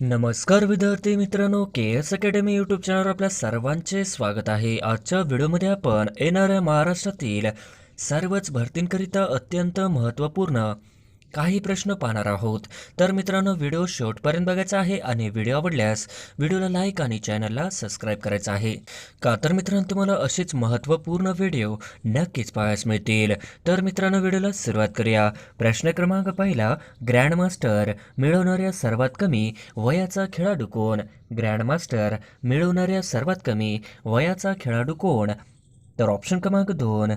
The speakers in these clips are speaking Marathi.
नमस्कार विद्यार्थी मित्रांनो, के एस अकॅडमी यूट्यूब चॅनलवर आपल्या सर्वांचे स्वागत आहे. आजच्या व्हिडिओमध्ये आपण येणाऱ्या महाराष्ट्रातील सर्वच भरतींकरिता अत्यंत महत्त्वपूर्ण काही प्रश्न पाहणार आहोत. तर मित्रांनो, व्हिडिओ शेवटपर्यंत बघायचा आहे आणि व्हिडिओ आवडल्यास व्हिडिओला लाईक आणि चॅनलला सबस्क्राईब करायचं आहे. का तर मित्रांनो, तुम्हाला असेच महत्त्वपूर्ण व्हिडिओ नक्कीच पाहायला मिळतील. तर मित्रांनो, व्हिडिओला सुरुवात करूया. प्रश्न क्रमांक पहिला, ग्रँडमास्टर मिळवणाऱ्या सर्वात कमी वयाचा खेळाडू कोण? ग्रँडमास्टर मिळवणाऱ्या सर्वात कमी वयाचा खेळाडू कोण? तर ऑप्शन क्रमांक 2,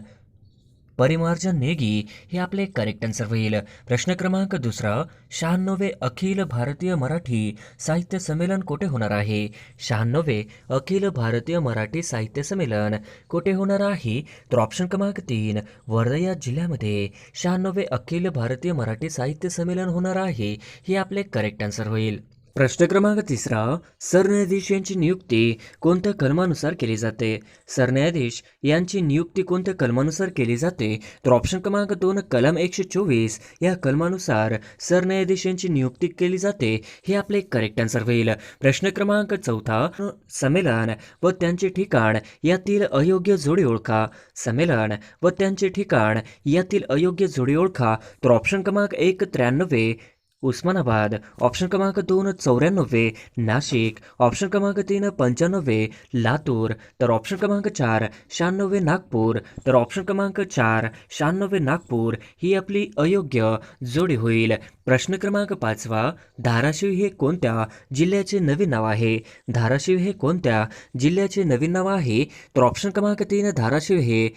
परिमार्जन नेगी हे आपले करेक्ट आन्सर होईल. प्रश्न क्रमांक दुसरा, 96वे अखिल भारतीय मराठी साहित्य संमेलन कुठे होणार आहे? 96वे अखिल भारतीय मराठी साहित्य संमेलन कुठे होणार आहे? तर ऑप्शन क्रमांक 3, वर्धा जिल्ह्यामध्ये 96वे अखिल भारतीय मराठी साहित्य संमेलन होणार आहे हे आपले करेक्ट आन्सर होईल. प्रश्न क्रमांक तिसरा, सरन्यायाधीश यांची नियुक्ती कोणत्या कलमानुसार केली जाते? सरन्यायाधीश यांची नियुक्ती कोणत्या कलमानुसार केली जाते? तर ऑप्शन क्रमांक 2, कलम 124 या कलमानुसार सरन्यायाधीश यांची नियुक्ती केली जाते हे आपले करेक्ट आन्सर होईल. प्रश्न क्रमांक चौथा, संमेलन व त्यांचे ठिकाण यातील अयोग्य जोडी ओळखा. संमेलन व त्यांचे ठिकाण यातील अयोग्य जोडी ओळखा. तर ऑप्शन क्रमांक 1, 93 उस्मानाबाद, ऑप्शन क्रमांक 2, 94 नाशिक, ऑप्शन क्रमांक 3, 95 लातूर, तर ऑप्शन क्रमांक 4, 96 नागपूर, तर ऑप्शन क्रमांक 4, 96 नागपूर ही आपली अयोग्य जोडी होईल. प्रश्न क्रमांक 5, धाराशिव हे कोणत्या जिल्ह्याचे नवीन नाव आहे? धाराशिव हे कोणत्या जिल्ह्याचे नवीन नाव आहे? तर ऑप्शन क्रमांक 3, धाराशिव हे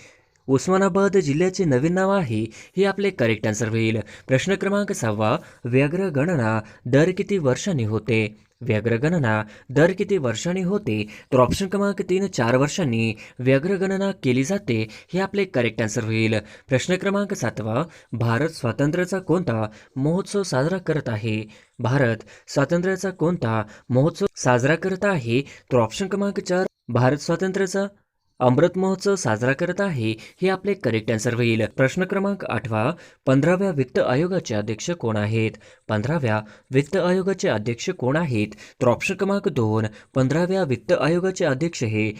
उस्मानाबाद जिल्ह्याचे नवीन नाव आहे हे आपले करेक्ट आन्सर होईल. प्रश्न क्रमांक 6, व्याघ्र गणना दर किती वर्षांनी होते? व्याघ्र गणना दर किती वर्षांनी होते? तर ऑप्शन क्रमांक 3, 4 वर्षांनी व्याघ्र गणना केली जाते हे आपले करेक्ट आन्सर होईल. प्रश्न क्रमांक 7, भारत स्वातंत्र्याचा कोणता महोत्सव साजरा करत आहे? भारत स्वातंत्र्याचा कोणता महोत्सव साजरा करत आहे? तर ऑप्शन क्रमांक 4, भारत स्वातंत्र्याचा अमृत महोत्सव साजरा करत आहे हे आपले करेक्ट आन्सर होईल. प्रश्न क्रमांक 8, 15व्या वित्त आयोगाचे अध्यक्ष कोण आहेत? 15व्या वित्त आयोगाचे अध्यक्ष कोण आहेत? तर ऑप्शन क्रमांक 2, 15व्या वित्त आयोगाचे अध्यक्ष हे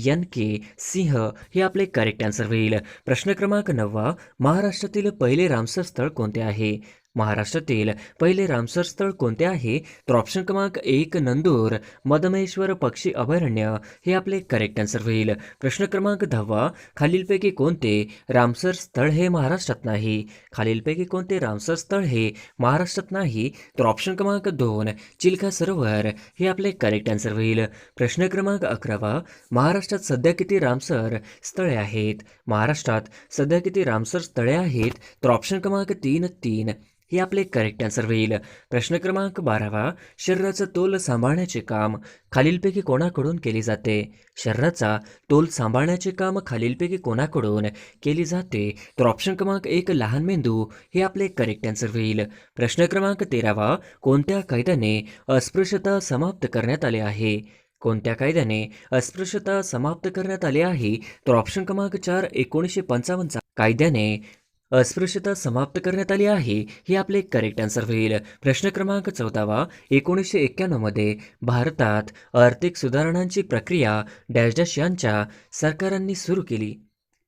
NK सिंह हे आपले करेक्ट आन्सर होईल. प्रश्न क्रमांक 9, महाराष्ट्रातील पहिले रामसर स्थळ कोणते आहे? महाराष्ट्रातील पहिले रामसर स्थळ कोणते आहे? तर ऑप्शन क्रमांक 1, नंदूर मदमेश्वर पक्षी अभयारण्य हे आपले करेक्ट आन्सर होईल. प्रश्न क्रमांक 10, खालीलपैकी कोणते रामसर स्थळ हे महाराष्ट्रात नाही? खालीलपैकी कोणते रामसर स्थळ हे महाराष्ट्रात नाही? तर ऑप्शन क्रमांक 2, चिल्का सरोवर हे आपले करेक्ट आन्सर होईल. प्रश्न क्रमांक 11, महाराष्ट्रात सध्या किती रामसर स्थळे आहेत? महाराष्ट्रात सध्या किती रामसर स्थळे आहेत? तर ऑप्शन क्रमांक 3, 3 हे आपले करेक्ट आन्सर होईल. प्रश्न क्रमांक 12, शरीराचा तोल सांभाळण्याचे काम खालीलपैकी कोणाकडून केले जाते? शरीराचा तोल सांभाळण्याचे काम खालीलपैकी कोणाकडून केले जाते? तर ऑप्शन क्रमांक 1, लहान मेंदू हे आपले करेक्ट आन्सर होईल. प्रश्न क्रमांक 13, कोणत्या कायद्याने अस्पृश्यता समाप्त करण्यात आली आहे? कोणत्या कायद्याने अस्पृश्यता समाप्त करण्यात आली आहे? तर ऑप्शन क्रमांक 4, 1955 कायद्याने अस्पृश्यता समाप्त करण्यात आली आहे हे आपले करेक्ट आन्सर होईल. प्रश्न क्रमांक 14, 1991 मध्ये भारतात आर्थिक सुधारणांची प्रक्रिया डॅश डॅश यांच्या सरकारांनी सुरू केली.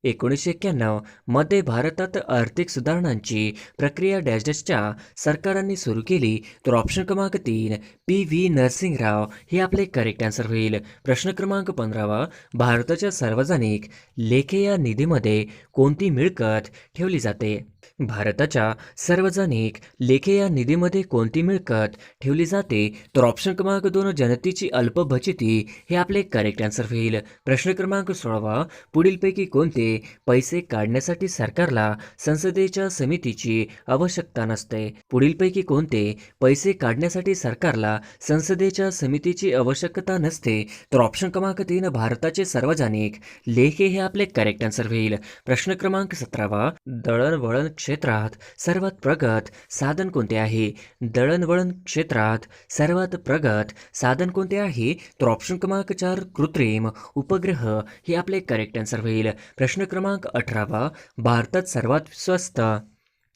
1991 मध्ये भारतात आर्थिक सुधारणांची प्रक्रिया डॅश डॅशच्या सरकारांनी सुरू केली. तर ऑप्शन क्रमांक 3, PV नरसिंहराव हे आपले करेक्ट आन्सर होईल. प्रश्न क्रमांक 15, भारताच्या सार्वजनिक लेखे या निधीमध्ये कोणती मिळकत ठेवली जाते? भारताच्या सार्वजनिक लेखे या निधीमध्ये कोणती मिळकत ठेवली जाते? तर ऑप्शन क्रमांक 2, जनतेची अल्प बचती हे आपले करेक्ट आन्सर होईल. प्रश्न क्रमांक 16, पुढीलपैकी कोणते पैसे काढण्यासाठी सरकारला संसदेच्या समितीची आवश्यकता नसते? पुढीलपैकी कोणते पैसे काढण्यासाठी सरकारला संसदेच्या समितीची आवश्यकता नसते? तर ऑप्शन क्रमांक 3, भारताचे सार्वजनिक लेखे हे आपले करेक्ट आन्सर होईल. प्रश्न क्रमांक 17, दळणवळण क्षेत्रात सर्वात प्रगत साधन कोणते आहे? दळणवळण क्षेत्रात सर्वात प्रगत साधन कोणते आहे? तर ऑप्शन क्रमांक 4, कृत्रिम उपग्रह हे आपले करेक्ट आन्सर होईल. प्रश्न क्रमांक 18, भारतात सर्वात स्वस्त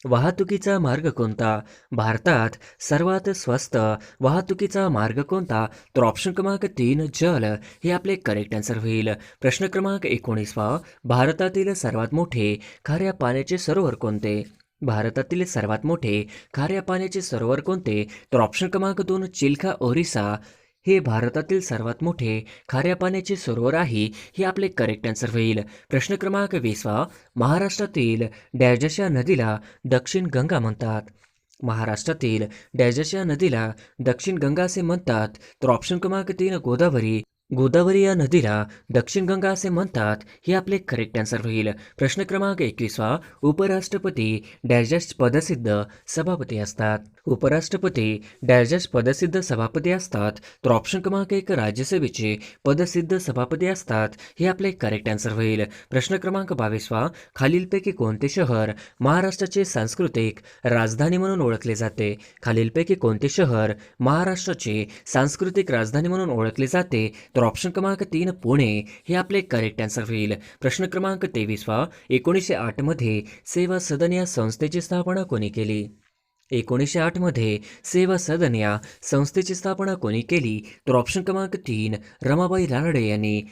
वाहतुकीचा मार्ग कोणता? भारतात सर्वात स्वस्त वाहतुकीचा मार्ग कोणता? तर ऑप्शन क्रमांक 3 जल हे आपले करेक्ट आन्सर होईल. प्रश्न क्रमांक 19 भारतातील सर्वात मोठे खाऱ्या पाण्याचे सरोवर कोणते? भारतातील सर्वात मोठे खाऱ्या पाण्याचे सरोवर कोणते? तर ऑप्शन क्रमांक 2 चिल्का ओरिसा हे भारतातील सर्वात मोठे खाऱ्या पाण्याचे सरोवर आहे. हे आपले करेक्ट आन्सर होईल. प्रश्न क्रमांक 20 महाराष्ट्रातील डॅशच्या नदीला दक्षिण गंगा म्हणतात. महाराष्ट्रातील डॅशच्या नदीला दक्षिण गंगा असे म्हणतात. तर ऑप्शन क्रमांक 3 गोदावरी. गोदावरी या नदीला दक्षिण गंगा असे म्हणतात. हे आपले करेक्ट आन्सर होईल. प्रश्न क्रमांक 21 उपराष्ट्रपती डॅश पदसिद्ध सभापती असतात. उपराष्ट्रपती डॅश पदसिद्ध सभापती असतात. तर ऑप्शन क्रमांक 1 राज्यसभेचे पदसिद्ध सभापती असतात. हे आपले करेक्ट आन्सर होईल. प्रश्न क्रमांक 22 खालीलपैकी कोणते शहर महाराष्ट्राचे सांस्कृतिक राजधानी म्हणून ओळखले जाते? खालीलपैकी कोणते शहर महाराष्ट्राचे सांस्कृतिक राजधानी म्हणून ओळखले जाते? तर ऑप्शन क्रमांक 3 पुणे हे आपले करेक्ट आन्सर होईल. प्रश्न क्रमांक 23 1908 मध्ये सेवा सदन या संस्थेची स्थापना कोणी केली? 1908 मध्ये सेवा सदन या संस्थेची स्थापना कोणी केली? तर ऑप्शन क्रमांक 3 रमाबाई रानडे यांनी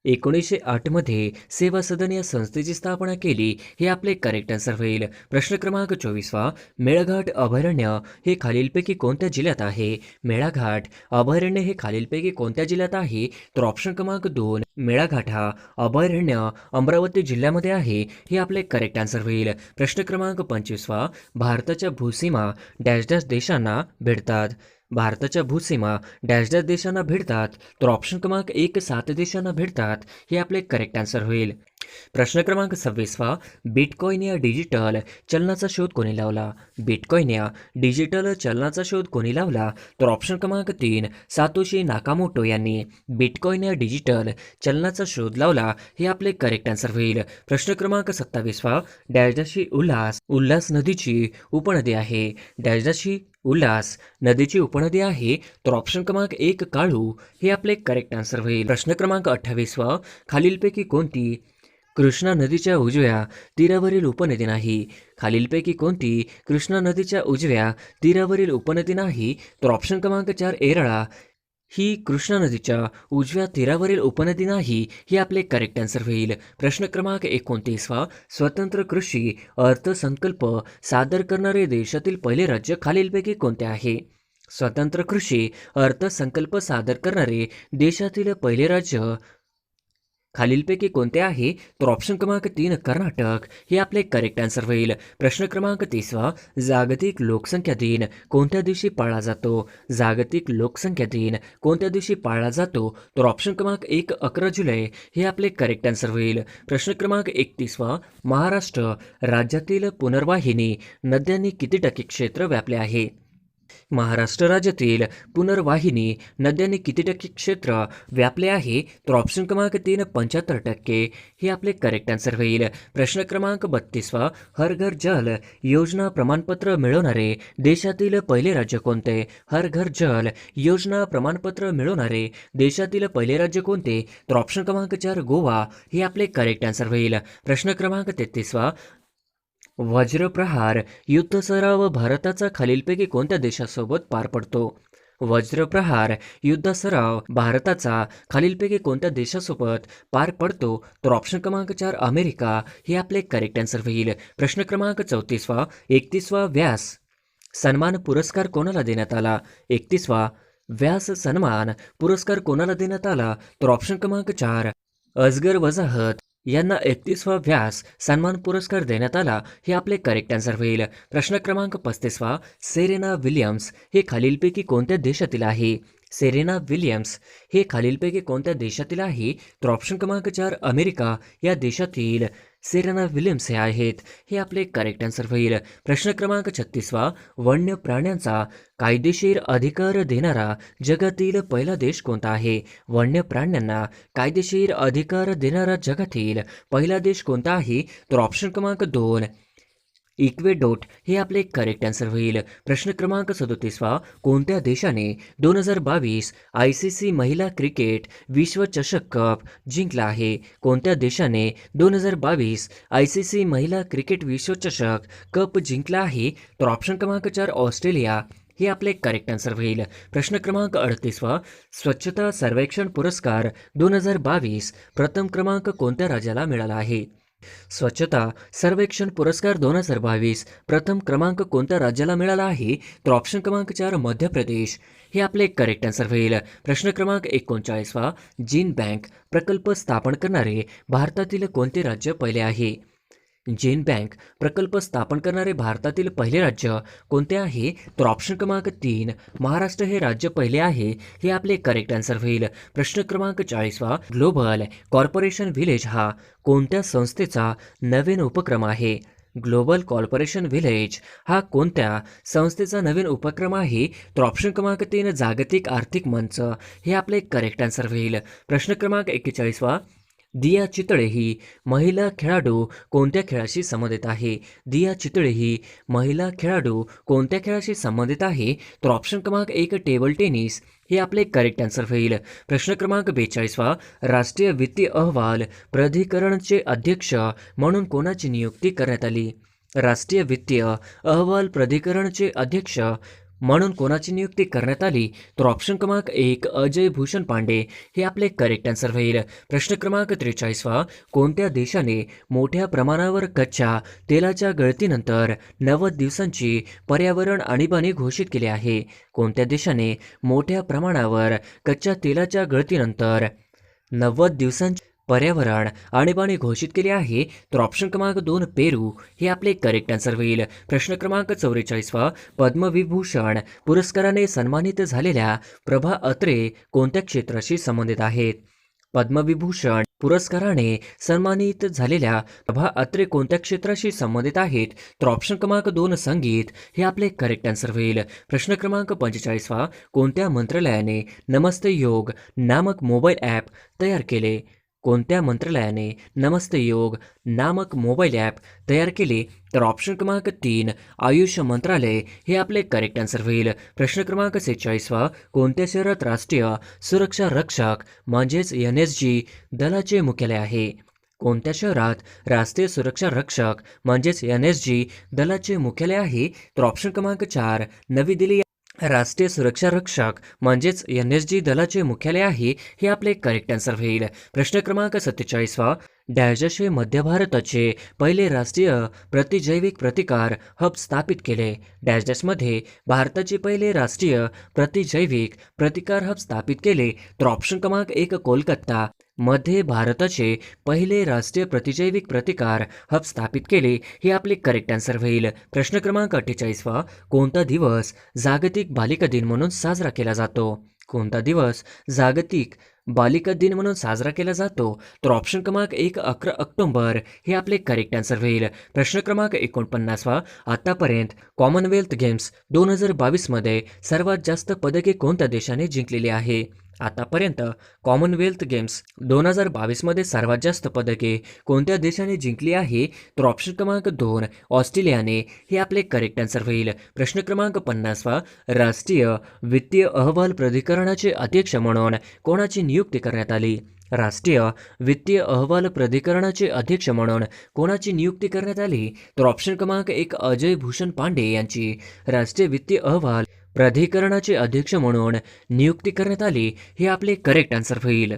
1908 मध्ये सेवा सदन या संस्थेची स्थापना केली. हे आपले करेक्ट आन्सर होईल. प्रश्न क्रमांक 24 मेळघाट अभयारण्य हे खालीलपैकी कोणत्या जिल्ह्यात आहे? मेळघाट अभयारण्य हे खालीलपैकी कोणत्या जिल्ह्यात आहे? तर ऑप्शन क्रमांक 2 मेळघाट हा अभयारण्य अमरावती जिल्ह्यामध्ये आहे. हे आपले करेक्ट आन्सर होईल. प्रश्न क्रमांक 25 भारताच्या भूसीमा डॅश डॅश देशांना भेटतात. भारताच्या भूसीमा डॅश डॅश देशांना भेटतात. तर ऑप्शन क्रमांक 1 7 देशांना भेटतात. हे आपले करेक्ट आन्सर होईल. प्रश्न क्रमांक 26 बिटकॉइन या डिजिटल चलनाचा शोध कोणी लावला? बिटकॉइन या डिजिटल चलनाचा शोध कोणी लावला? तर ऑप्शन क्रमांक 3 सातोशी नाकामोटो यांनी बिटकॉइन या डिजिटल चलनाचा शोध लावला. हे आपले करेक्ट आन्सर होईल. प्रश्न क्रमांक 27 डॅशची उल्हास नदीची उपनदी आहे. डॅशची उल्हास नदीची उपनदी आहे. तर ऑप्शन क्रमांक 1 काळू हे आपले करेक्ट आन्सर होईल. प्रश्न क्रमांक 28 खालीलपैकी कोणती कृष्णा नदीच्या उजव्या तीरावरील उपनदी नाही? खालीलपैकी कोणती कृष्णा नदीच्या उजव्या तीरावरील उपनदी नाही? तर ऑप्शन क्रमांक 4 एरळा ही कृष्णा नदीच्या उजव्या तीरावरील उपनदी नाही. हे आपले करेक्ट आन्सर होईल. प्रश्न क्रमांक 29 स्वतंत्र कृषी अर्थसंकल्प सादर करणारे देशातील पहिले राज्य खालीलपैकी कोणते आहे? स्वतंत्र कृषी अर्थसंकल्प सादर करणारे देशातील पहिले राज्य खालीलपैकी कोणते आहे? तर ऑप्शन क्रमांक 3 कर्नाटक हे आपले करेक्ट आन्सर होईल. प्रश्न क्रमांक 30 जागतिक लोकसंख्या दिन कोणत्या दिवशी पाळला जातो? जागतिक लोकसंख्या दिन कोणत्या दिवशी पाळला जातो? तर ऑप्शन क्रमांक 1 11 जुलै हे आपले करेक्ट आन्सर होईल. प्रश्न क्रमांक 31 महाराष्ट्र राज्यातील पुनर्वाहिनी नद्यांनी किती टक्के क्षेत्र व्यापले आहे? महाराष्ट्र राज्यातील पुनर्वाहिनी नद्यांनी किती टक्के क्षेत्र व्यापले आहे? तर ऑप्शन क्रमांक 3 75% हे आपले करेक्ट आन्सर होईल. प्रश्न क्रमांक 32 हर घर जल योजना प्रमाणपत्र मिळवणारे देशातील पहिले राज्य कोणते? हर घर जल योजना प्रमाणपत्र मिळवणारे देशातील पहिले राज्य कोणते? तर ऑप्शन क्रमांक 4 गोवा हे आपले करेक्ट आन्सर होईल. प्रश्न क्रमांक 33 वज्रप्रहार युद्ध सराव भारताचा खालीलपैकी कोणत्या देशासोबत पार पडतो? वज्रप्रहार युद्ध सराव भारताचा खालीलपैकी कोणत्या देशासोबत पार पडतो? तर ऑप्शन क्रमांक 4 अमेरिका हे आपले करेक्ट आन्सर होईल. प्रश्न क्रमांक 34 31 व्यास सन्मान पुरस्कार कोणाला देण्यात आला? 31 व्यास सन्मान पुरस्कार कोणाला देण्यात आला? तर ऑप्शन क्रमांक 4 असगर वजाहत यांना 31 व्यास सन्मान पुरस्कार देण्यात आला. हे आपले करेक्ट आन्सर होईल. प्रश्न क्रमांक 35 सेरेना विल्यम्स हे खालीलपैकी कोणत्या देशातील आहे? सेरेना विल्यम्स हे खालीलपैकी कोणत्या देशातील आहे? तर ऑप्शन क्रमांक 4 अमेरिका या देशातील सेरेना विल्यम्स हे आहेत. हे आपले करेक्ट आन्सर होईल. प्रश्न क्रमांक 36 वन्य प्राण्यांचा कायदेशीर अधिकार देणारा जगातील पहिला देश कोणता आहे? वन्य प्राण्यांना कायदेशीर अधिकार देणारा जगातील पहिला देश कोणता आहे? तर ऑप्शन क्रमांक 2 इक्वेडोट हे आपले करेक्ट आन्सर होईल. प्रश्न क्रमांक 37वा, कोणत्या देशाने 2022 ICC महिला क्रिकेट विश्वचषक कप जिंकला आहे? कोणत्या देशाने 2022 ICC महिला क्रिकेट विश्वचषक कप जिंकला आहे? तर ऑप्शन क्रमांक 4 ऑस्ट्रेलिया हे आपले करेक्ट आन्सर होईल. प्रश्न क्रमांक 38वा, स्वच्छता सर्वेक्षण पुरस्कार 2022 प्रथम क्रमांक कोणत्या राज्याला मिळाला आहे? स्वच्छता सर्वेक्षण पुरस्कार 2022 प्रथम क्रमांक कोणत्या राज्याला मिळाला आहे? तर ऑप्शन क्रमांक 4 मध्य प्रदेश हे आपले करेक्ट आन्सर होईल. प्रश्न क्रमांक 39वा, जीन बँक प्रकल्प स्थापन करणारे भारतातील कोणते राज्य पहिले आहे? जीन बँक प्रकल्प स्थापन करणारे भारतातील पहिले राज्य कोणते आहे? तर ऑप्शन क्रमांक 3 महाराष्ट्र हे राज्य पहिले आहे हे आपले करेक्ट आन्सर होईल. प्रश्न क्रमांक 40वा, ग्लोबल कॉर्पोरेशन व्हिलेज हा कोणत्या संस्थेचा नवीन उपक्रम आहे? ग्लोबल कॉर्पोरेशन व्हिलेज हा कोणत्या संस्थेचा नवीन उपक्रम आहे? तर ऑप्शन क्रमांक 3 जागतिक आर्थिक मंच हे आपले करेक्ट आन्सर होईल. प्रश्न क्रमांक 41वा, दिया चितळे ही महिला खेळाडू कोणत्या खेळाशी संबंधित आहे? दिया चितळे ही महिला खेळाडू कोणत्या खेळाशी संबंधित आहे? तर ऑप्शन क्रमांक 1 टेबल टेनिस हे आपले करेक्ट आन्सर होईल. प्रश्न क्रमांक 42वा, राष्ट्रीय वित्तीय अहवाल प्राधिकरणचे अध्यक्ष म्हणून कोणाची नियुक्ती करण्यात आली? राष्ट्रीय वित्तीय अहवाल प्राधिकरणचे अध्यक्ष म्हणून कोणाची नियुक्ती करण्यात आली? तर ऑप्शन क्रमांक 1 अजय भूषण पांडे हे आपले करेक्ट आन्सर होईल. प्रश्न क्रमांक 43वा, कोणत्या देशाने मोठ्या प्रमाणावर कच्च्या तेलाच्या गळतीनंतर 90 दिवसांची पर्यावरण आणीबाणी घोषित केली आहे? कोणत्या देशाने मोठ्या प्रमाणावर कच्च्या तेलाच्या गळतीनंतर 90 दिवसांची पर्यावरण आणीबाणी घोषित केली आहे? तर ऑप्शन क्रमांक 2 पेरू हे आपले करेक्ट आन्सर होईल. प्रश्न क्रमांक 44वा, पद्मविभूषण पुरस्काराने सन्मानित झालेल्या प्रभा अत्रे कोणत्या क्षेत्राशी संबंधित आहेत? पद्मविभूषण पुरस्काराने सन्मानित झालेल्या प्रभा अत्रे कोणत्या क्षेत्राशी संबंधित आहेत? तर ऑप्शन क्रमांक 2 संगीत हे आपले करेक्ट आन्सर होईल. प्रश्न क्रमांक 45वा, कोणत्या मंत्रालयाने नमस्ते योग नामक मोबाईल ॲप तयार केले? कोणत्या मंत्रालयाने नमस्ते योग नामक मोबाईल ॲप तयार केले? तर ऑप्शन क्रमांक 3 आयुष मंत्रालय हे आपले करेक्ट आन्सर होईल. प्रश्न क्रमांक 46वा, कोणत्या शहरात राष्ट्रीय सुरक्षा रक्षक म्हणजेच NSG दलाचे मुख्यालय आहे? कोणत्या शहरात राष्ट्रीय सुरक्षा रक्षक म्हणजेच NSG दलाचे मुख्यालय आहे? तर ऑप्शन क्रमांक 4 नवी दिल्ली राष्ट्रीय सुरक्षा रक्षक म्हणजेच NSG दलाचे मुख्यालय आहे हे आपले करेक्ट आन्सर होईल. प्रश्न क्रमांक 47वा, डॅश हे मध्य भारताचे पहिले राष्ट्रीय प्रतिजैविक प्रतिकार हब स्थापित केले. डॅशमध्ये भारताचे पहिले राष्ट्रीय प्रतिजैविक प्रतिकार हब स्थापित केले? तर ऑप्शन क्रमांक 1 कोलकाता मध्ये भारताचे पहिले राष्ट्रीय प्रतिजैविक प्रतिकार हब स्थापित केले हे आपले करेक्ट आन्सर होईल. प्रश्न क्रमांक 48वा, कोणता दिवस जागतिक बालिका दिन म्हणून साजरा केला जातो? कोणता दिवस जागतिक बालिका दिन म्हणून साजरा केला जातो? तर ऑप्शन क्रमांक 1 11 ऑक्टोबर हे आपले करेक्ट आन्सर होईल. प्रश्न क्रमांक 49वा, आतापर्यंत कॉमनवेल्थ गेम्स 2022 मध्ये सर्वात जास्त पदके कोणत्या देशाने जिंकलेली आहे? आतापर्यंत कॉमनवेल्थ गेम्स 2022 मध्ये सर्वात जास्त पदके कोणत्या देशाने जिंकली आहे? तर ऑप्शन क्रमांक 2 ऑस्ट्रेलियाने हे आपले करेक्ट आन्सर होईल. प्रश्न क्रमांक 50वा, राष्ट्रीय वित्तीय अहवाल प्राधिकरणाचे अध्यक्ष म्हणून कोणाची नियुक्ती करण्यात आली? राष्ट्रीय वित्तीय अहवाल प्राधिकरणाचे अध्यक्ष म्हणून कोणाची नियुक्ती करण्यात आली? तर ऑप्शन क्रमांक 1 अजय भूषण पांडे यांची राष्ट्रीय वित्तीय अहवाल प्राधिकरणाचे अध्यक्ष म्हणून नियुक्ती करण्यात आली हे आपले करेक्ट आन्सर होईल.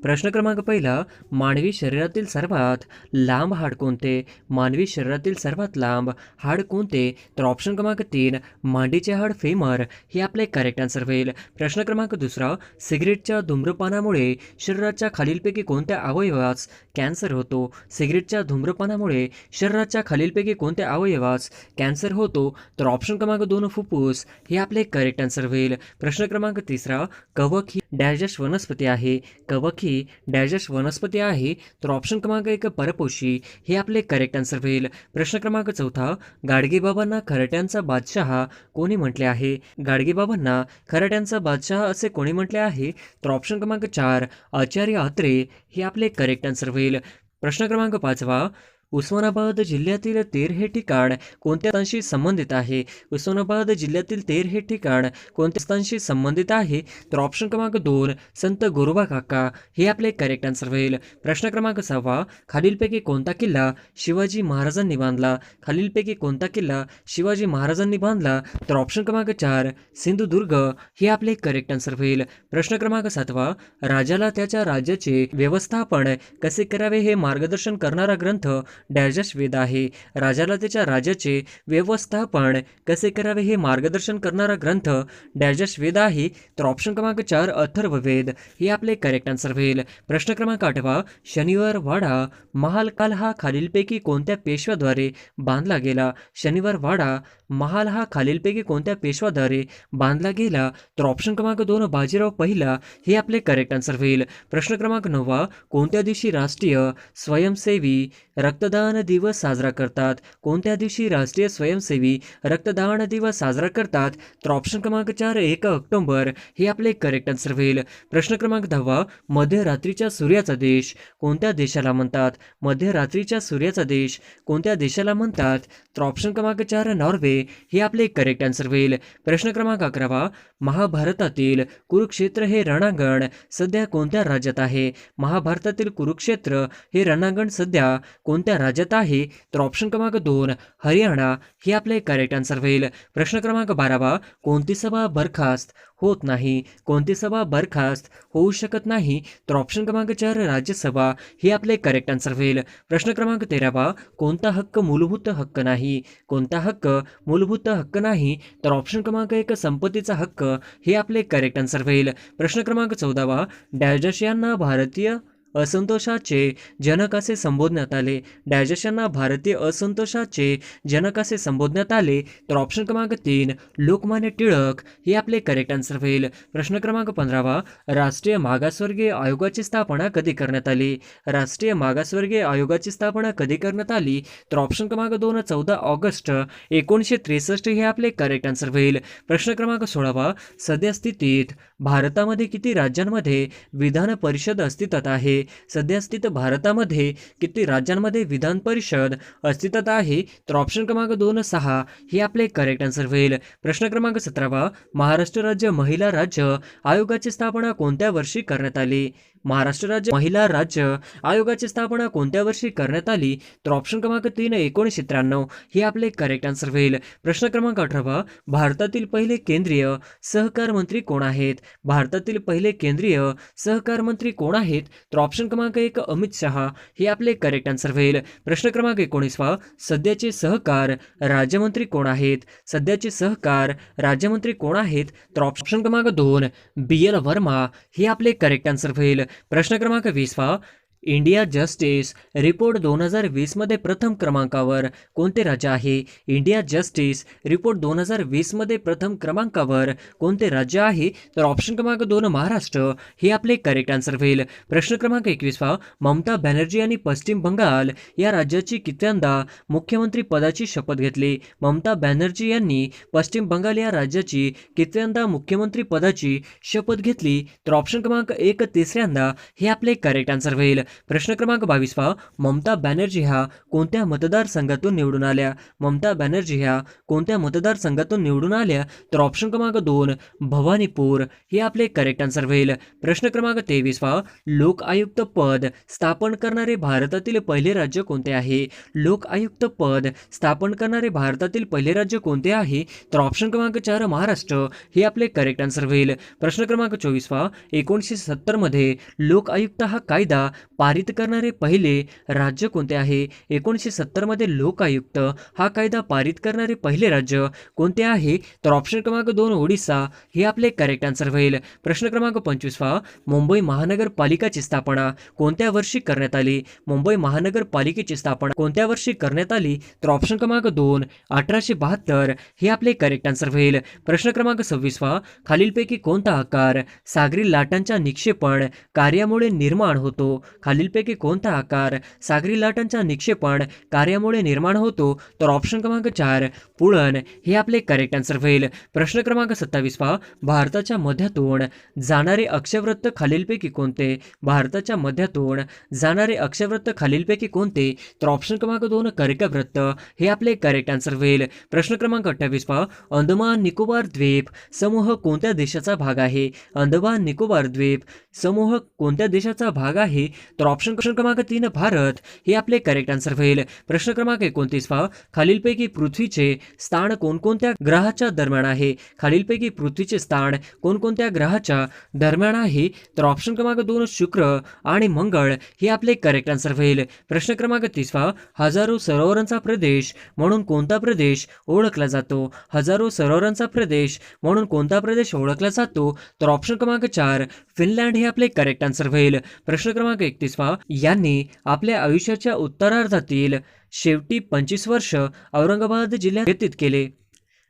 प्रश्न क्रमांक 1, मानवी शरीरातील सर्वात लांब हाड कोणते? मानवी शरीरातील सर्वात लांब हाड कोणते? तर ऑप्शन क्रमांक 3 मांडीचे हाड फेमर हे आपले करेक्ट आन्सर होईल. प्रश्न क्रमांक 2, सिगरेटच्या धूम्रपानामुळे शरीराच्या खालीलपैकी कोणत्या अवयवास कॅन्सर होतो? सिगरेटच्या धूम्रपानामुळे शरीराच्या खालीलपैकी कोणत्या अवयवास कॅन्सर होतो? तर ऑप्शन क्रमांक 2 फुफ्फुस हे आपले करेक्ट आन्सर होईल. प्रश्न क्रमांक 3, कवक ही डॅश वनस्पती आहे. कवक ही डॅश वनस्पती आहे. तर ऑप्शन क्रमांक 1 परपोशी हे आपले करेक्ट आन्सर होईल. प्रश्न क्रमांक 4, गाडगेबाबांना खराट्यांचा बादशाह कोणी म्हटले आहे? गाडगेबाबांना खराट्यांचा बादशाह असे कोणी म्हटले आहे? तर ऑप्शन क्रमांक 4 आचार्य अत्रे हे आपले करेक्ट आन्सर होईल. प्रश्न क्रमांक 5, उस्मानाबाद जिल्ह्यातील तेर हे ठिकाण कोणत्या स्थानशी संबंधित आहे? उस्मानाबाद जिल्ह्यातील तेर हे ठिकाण कोणत्या स्थानशी संबंधित आहे? तर ऑप्शन क्रमांक 2 संत गोरोबा काका हे आपले करेक्ट आन्सर होईल. प्रश्न क्रमांक 6 खालीलपैकी कोणता किल्ला शिवाजी महाराजांनी बांधला? खालीलपैकी कोणता किल्ला शिवाजी महाराजांनी बांधला? तर ऑप्शन क्रमांक 4 सिंधुदुर्ग हे आपले करेक्ट आन्सर होईल. प्रश्न क्रमांक 7 राजाला त्याच्या राज्याचे व्यवस्थापन कसे करावे हे मार्गदर्शन करणारा ग्रंथ डॅश वेद आहे. राजाला त्याच्या राज्याचे व्यवस्थापन कसे करावे हे मार्गदर्शन करणारा ग्रंथ डॅश वेद आहे. तर ऑप्शन क्रमांक 4 अथर्ववेद हे आपले करेक्ट आन्सर होईल. प्रश्न क्रमांक 8 शनिवार वाडा महाल काल हा खालीलपैकी कोणत्या पेशव्याद्वारे बांधला गेला? शनिवार वाडा महाल हा खालीलपैकी कोणत्या पेशव्याद्वारे बांधला गेला? तर ऑप्शन क्रमांक 2 बाजीराव पहिला हे आपले करेक्ट आन्सर होईल. प्रश्न क्रमांक 9 कोणत्या दिवशी राष्ट्रीय स्वयंसेवी रक्तदान दिवस साजरा करतात? कोणत्या दिवशी राष्ट्रीय स्वयंसेवी रक्तदान दिवस साजरा करतात? तर ऑप्शन क्रमांक 4 1 ऑक्टोबर हे आपले करेक्ट आन्सर होईल. प्रश्न क्रमांक 10 मध्यरात्रीच्या सूर्याचा देश कोणत्या देशाला म्हणतात? मध्यरात्रीच्या सूर्याचा देश कोणत्या देशाला म्हणतात? तर ऑप्शन क्रमांक 4 नॉर्वे हे आपले करेक्ट आन्सर होईल. प्रश्न क्रमांक 11 महाभारतातील कुरुक्षेत्र हे रणांगण सध्या कोणत्या राज्यात आहे? महाभारतातील कुरुक्षेत्र हे रणांगण सध्या कोणत्या राज्यात आहे? तर ऑप्शन क्रमांक 2 हरियाणा हे आपले करेक्ट आन्सर होईल. प्रश्न क्रमांक 12 कोणती सभा बरखास्त होत नाही? कोणती सभा बरखास्त होऊ शकत नाही? तर ऑप्शन क्रमांक 4 राज्यसभा हे आपले करेक्ट आन्सर होईल. प्रश्न क्रमांक 13 कोणता हक्क मूलभूत हक्क नाही? कोणता हक्क मूलभूत हक्क नाही? तर ऑप्शन क्रमांक 1 संपत्तीचा हक्क हे आपले करेक्ट आन्सर होईल. प्रश्न क्रमांक 14 डॅश यांना भारतीय असंतोषाचे जनक असे संबोधण्यात आले? डॅश यांना भारतीय असंतोषाचे जनक असे संबोधण्यात आले? तर ऑप्शन क्रमांक 3 लोकमान्य टिळक हे आपले करेक्ट आन्सर होईल. प्रश्न क्रमांक 15 राष्ट्रीय मागासवर्गीय आयोगाची स्थापना कधी करण्यात आली? राष्ट्रीय मागासवर्गीय आयोगाची स्थापना कधी करण्यात आली? तर ऑप्शन क्रमांक 2 14 ऑगस्ट 1963 हे आपले करेक्ट आन्सर होईल. प्रश्न क्रमांक 16 सध्या स्थितीत भारतामध्ये किती राज्यांमध्ये विधान परिषद अस्तित्वात आहे? सध्या स्थित भारतामध्ये किती राज्यांमध्ये विधान परिषद अस्तित्वात आहे? तर ऑप्शन क्रमांक 2 6 हे आपले करेक्ट आन्सर होईल. प्रश्न क्रमांक 17 महाराष्ट्र राज्य महिला राज्य आयोगाची स्थापना कोणत्या वर्षी करण्यात आली? महाराष्ट्र राज्य महिला राज्य आयोगाची स्थापना कोणत्या वर्षी करण्यात आली? तर ऑप्शन क्रमांक 3 1993 हे आपले करेक्ट आन्सर होईल. प्रश्न क्रमांक 18 भारतातील पहिले केंद्रीय सहकार मंत्री कोण आहेत? भारतातील पहिले केंद्रीय सहकार मंत्री कोण आहेत? तर ऑप्शन क्रमांक 1 अमित शहा हे आपले करेक्ट आन्सर होईल. प्रश्न क्रमांक 19 सध्याचे सहकार राज्यमंत्री कोण आहेत? सध्याचे सहकार राज्यमंत्री कोण आहेत? तर ऑप्शन क्रमांक 2 BL वर्मा हे आपले करेक्ट आन्सर होईल. प्रश्न क्रमांक 20 इंडिया जस्टिस रिपोर्ट 2020 मध्ये प्रथम क्रमांकावर कोणते राज्य आहे? इंडिया जस्टिस रिपोर्ट 2020 मध्ये प्रथम क्रमांकावर कोणते राज्य आहे? तर ऑप्शन क्रमांक 2 महाराष्ट्र हे आपले करेक्ट आन्सर होईल. प्रश्न क्रमांक 21 ममता बॅनर्जी यांनी पश्चिम बंगाल या राज्याची कितव्यांदा मुख्यमंत्री पदाची शपथ घेतली? ममता बॅनर्जी यांनी पश्चिम बंगाल या राज्याची कितव्यांदा मुख्यमंत्री पदाची शपथ घेतली? तर ऑप्शन क्रमांक 1 तिसऱ्यांदा हे आपले करेक्ट आन्सर होईल. प्रश्न क्रमांक 22 ममता बॅनर्जी ह्या कोणत्या मतदारसंघातून निवडून आल्या? ममता बॅनर्जी ह्या कोणत्या मतदारसंघातून निवडून आल्या? तर ऑप्शन क्रमांक 2 भवानीपूर हे आपले करेक्ट आन्सर होईल. प्रश्न क्रमांक 23 लोक आयुक्त पद स्थापन करणारे भारतातील पहिले राज्य कोणते आहे? लोक आयुक्त पद स्थापन करणारे भारतातील पहिले राज्य कोणते आहे? तर ऑप्शन क्रमांक 4 महाराष्ट्र हे आपले करेक्ट आन्सर होईल. प्रश्न क्रमांक 24 1970 मध्ये लोक आयुक्त हा कायदा पारित करणारे पहिले राज्य कोणते आहे? 1970 मध्ये लोक आयुक्त हा कायदा पारित करणारे पहिले राज्य कोणते आहे? तर ऑप्शन क्रमांक 2 ओडिसा हे आपले करेक्ट आन्सर होईल. प्रश्न क्रमांक 25 मुंबई महानगरपालिकाची स्थापना कोणत्या वर्षी करण्यात आली? मुंबई महानगरपालिकेची स्थापना कोणत्या वर्षी करण्यात आली? तर ऑप्शन क्रमांक 2 1872 हे आपले करेक्ट आन्सर होईल. प्रश्न क्रमांक 26 खालीलपैकी कोणता आकार सागरी लाटांच्या निक्षेपण कार्यामुळे निर्माण होतो? खालीलपैकी कोणता आकार सागरी लाटांच्या निक्षेपण कार्यामुळे निर्माण होतो? तर ऑप्शन क्रमांक 4 पुळण हे आपले करेक्ट आन्सर होईल. प्रश्न क्रमांक 27 पहा, भारताच्या मध्यातून जाणारे अक्षवृत्त खालीलपैकी कोणते? भारताच्या मध्यातून जाणारे अक्षवृत्त खालीलपैकी कोणते? तर ऑप्शन क्रमांक 2 कर्कवृत्त हे आपले करेक्ट आन्सर होईल. प्रश्न क्रमांक 28 पहा, अंदमान निकोबार द्वीप समूह कोणत्या देशाचा भाग आहे? अंदमान निकोबार द्वीप समूह कोणत्या देशाचा भाग आहे? तर ऑप्शन क्रमांक 3 भारत हे आपले करेक्ट आन्सर होईल. प्रश्न क्रमांक 29 पहा, खालीलपैकी पृथ्वीचे स्थान कोणकोणत्या ग्रहाच्या दरम्यान आहे? खालीलपैकी पृथ्वीचे स्थान कोणकोणत्या ग्रहाच्या दरम्यान आहे? तर ऑप्शन क्रमांक 2 शुक्र आणि मंगळ हे आपले करेक्ट आन्सर होईल. प्रश्न क्रमांक 30 पहा, हजारो सरोवरांचा प्रदेश म्हणून कोणता प्रदेश ओळखला जातो? हजारो सरोवरांचा प्रदेश म्हणून कोणता प्रदेश ओळखला जातो? तर ऑप्शन क्रमांक 4 फिनलँड हे आपले करेक्ट आन्सर होईल. प्रश्न क्रमांक 31 पहा, यांनी आपल्या आयुष्याच्या उत्तरार्धातील शेवटी 25 वर्ष औरंगाबाद जिल्ह्यात व्यतीत केले.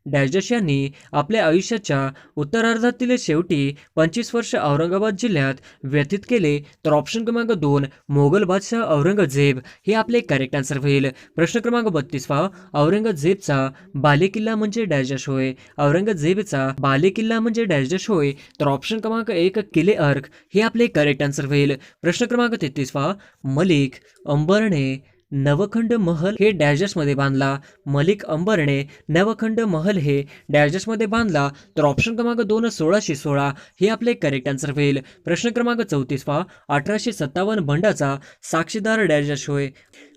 डॅश यांनी आपल्या आयुष्याच्या उत्तरार्धातील शेवटी 25 वर्ष औरंगाबाद जिल्ह्यात व्यतीत केले. तर ऑप्शन क्रमांक 2 मोगल बादशाह औरंगजेब हे आपले करेक्ट आन्सर होईल. प्रश्न क्रमांक 32 पहा, औरंगजेबचा बालेकिल्ला म्हणजे डॅश होय? औरंगजेबचा बालेकिल्ला म्हणजे डॅश होय? तर ऑप्शन क्रमांक 1 किले अर्क हे आपले करेक्ट आन्सर होईल. प्रश्न क्रमांक 33 पहा, मलिक अंबरने नवखंड महल हे डॅशमध्ये बांधला. मलिक अंबरने नवखंड महल हे डॅशमध्ये बांधला. तर ऑप्शन क्रमांक 2 1616 हे आपले करेक्ट आन्सर होईल. प्रश्न क्रमांक 34 पहा, 1857 बंडाचा साक्षीदार डॅश होय?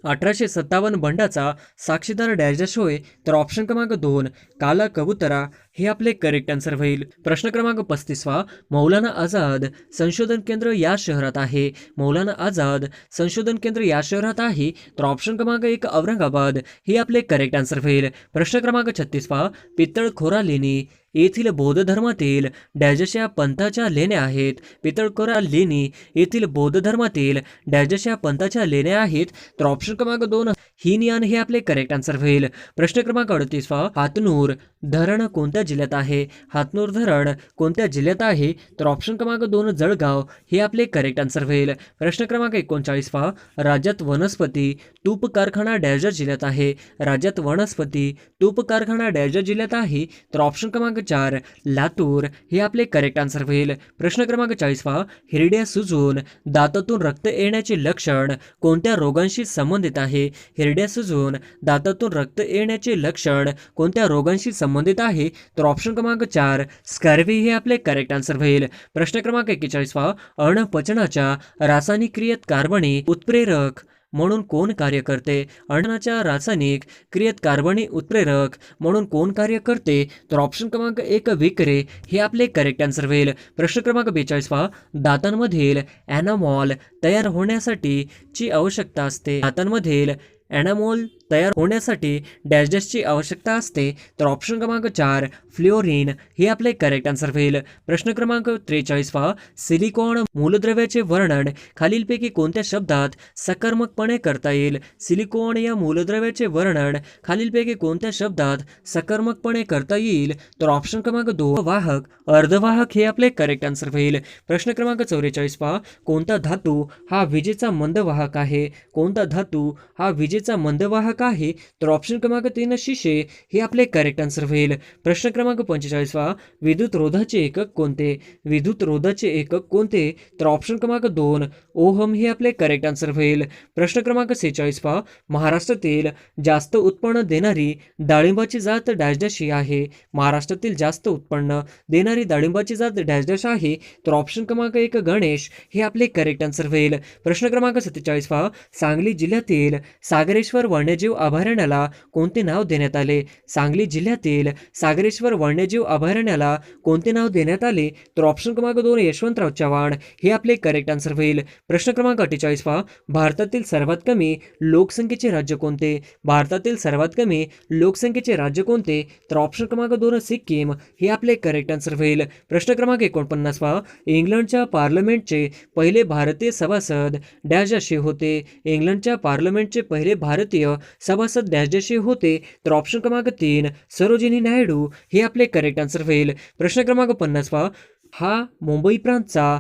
1857 बंडाचा साक्षीदार डॅश होय? तर ऑप्शन क्रमांक 2 काला कबुतरा हे आपले करेक्ट आन्सर होईल. प्रश्न क्रमांक 35 पहा, मौलाना आझाद संशोधन केंद्र या शहरात आहे. मौलाना आझाद संशोधन केंद्र या शहरात आहे. तर ऑप्शन क्रमांक 1 औरंगाबाद हे आपले करेक्ट आन्सर होईल. प्रश्न क्रमांक 36 पहा, पितळखोरा लेणी येथील बौद्ध धर्मातील डॅश या पंथाच्या लेण्या आहेत. पितळखोरा लेणी येथील बौद्ध धर्मातील डॅश या पंथाच्या लेण्या आहेत. तर ऑप्शन क्रमांक 2 हीनयान हे आपले करेक्ट आन्सर होईल. प्रश्न क्रमांक 38 पहा, हातनूर धरण कोणत्या जिल्ह्यात आहे? हातनूर धरण कोणत्या जिल्ह्यात आहे? तर ऑप्शन क्रमांक 2 जळगाव हे आपले करेक्ट आन्सर होईल. प्रश्न क्रमांक 39 पहा, राज्यात वनस्पती तूप कारखाना डॅश जिल्ह्यात आहे. राज्यात वनस्पती तूप कारखाना डॅश जिल्ह्यात आहे. तर ऑप्शन क्रमांक 4 लातूर हे आपले करेक्ट आन्सर होईल. प्रश्न क्रमांक 40 पहा, हिरड्या सुजून दातातून रक्त येण्याचे लक्षण कोणत्या रोगांशी संबंधित आहे? हिरड्या सुजून दातातून रक्त येण्याचे लक्षण कोणत्या रोगांशी संबंधित आहे? तर ऑप्शन क्रमांक 4 स्कर्वी हे आपले करेक्ट आन्सर होईल. प्रश्न क्रमांक 41 पहा, अण्णपचनाच्या रासायनिक क्रियेत कार्बनी उत्प्रेरक म्हणून कोण कार्य करते? अन्नाच्या रासायनिक क्रियेत कार्बनी उत्प्रेरक म्हणून कोण कार्य करते? तर ऑप्शन क्रमांक 1 विक्रे हे आपले करेक्ट आन्सर होईल. प्रश्न क्रमांक 42 पहा, दातांमधील एनामॉल तयार होण्यासाठी ची आवश्यकता असते. दातांमधील एनामॉल तयार होण्यासाठी डॅशची आवश्यकता असते. तर ऑप्शन क्रमांक 4 फ्लोरीन हे आपले करेक्ट आन्सर होईल. प्रश्न क्रमांक 43 पहा, सिलिकॉन मूलद्रव्याचे वर्णन खालीलपैकी कोणत्या शब्दात सकारात्मकपणे करता येईल? सिलिकॉन या मूलद्रव्याचे वर्णन खालीलपैकी कोणत्या शब्दात सकारात्मकपणे करता येईल? तर ऑप्शन क्रमांक 2 वाहक अर्धवाहक हे आपले करेक्ट आन्सर होईल. प्रश्न क्रमांक 44 पहा, कोणता धातू हा विजेचा मंदवाहक आहे? कोणता धातू हा विजेचा मंदवाहक आहे? तर ऑप्शन क्रमांक 3 शिशे हे आपले करेक्ट आन्सर होईल. प्रश्न क्रमांक 45 पहा, विद्युत रोधाचे एकक कोणते? विद्युत रोधाचे एकक कोणते? तर ऑप्शन क्रमांक 2 ओहम हे आपले करेक्ट आन्सर होईल. प्रश्न क्रमांक 46 पहा, महाराष्ट्रातील जास्त उत्पन्न देणारी डाळिंबाची जात डॅश ही आहे. महाराष्ट्रातील जास्त उत्पन्न देणारी डाळिंबाची जात डॅश आहे. तर ऑप्शन क्रमांक 1 गणेश हे आपले करेक्ट आन्सर होईल. प्रश्न क्रमांक 47 पहा, सांगली जिल्ह्यातील सागरेश्वर वन्यजीव अभयारण्याला कोणते नाव देण्यात आले? सांगली जिल्ह्यातील सागरेश्वर वन्यजीव अभयारण्याला कोणते नाव देण्यात आले? तर ऑप्शन क्रमांक 2 यशवंतराव चव्हाण हे आपले करेक्ट आन्सर होईल. प्रश्न क्रमांक 48 पहा, भारतातील सर्वात कमी लोकसंख्येचे राज्य कोणते? भारतातील सर्वात कमी लोकसंख्येचे राज्य कोणते? तर ऑप्शन क्रमांक 2 सिक्कीम हे आपले करेक्ट आन्सर होईल. प्रश्न क्रमांक 49 पहा, इंग्लंडच्या पार्लमेंटचे पहिले भारतीय सभासद डॅश असे होते. इंग्लंडच्या पार्लमेंटचे पहिले भारतीय सभासद डॅश होते. तर ऑप्शन क्रमांक 3 सरोजिनी नायडू हे आपले करेक्ट आन्सर होईल. प्रश्न क्रमांक 50 पहा, हा मुंबई प्रांतचा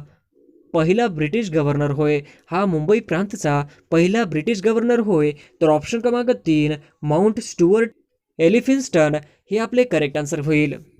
पहिला ब्रिटिश गव्हर्नर होय. हा मुंबई प्रांतचा पहिला ब्रिटिश गव्हर्नर होय. तर ऑप्शन क्रमांक 3 माउंट स्टुअर्ट एलिफिन्स्टन हे आपले करेक्ट आन्सर होईल.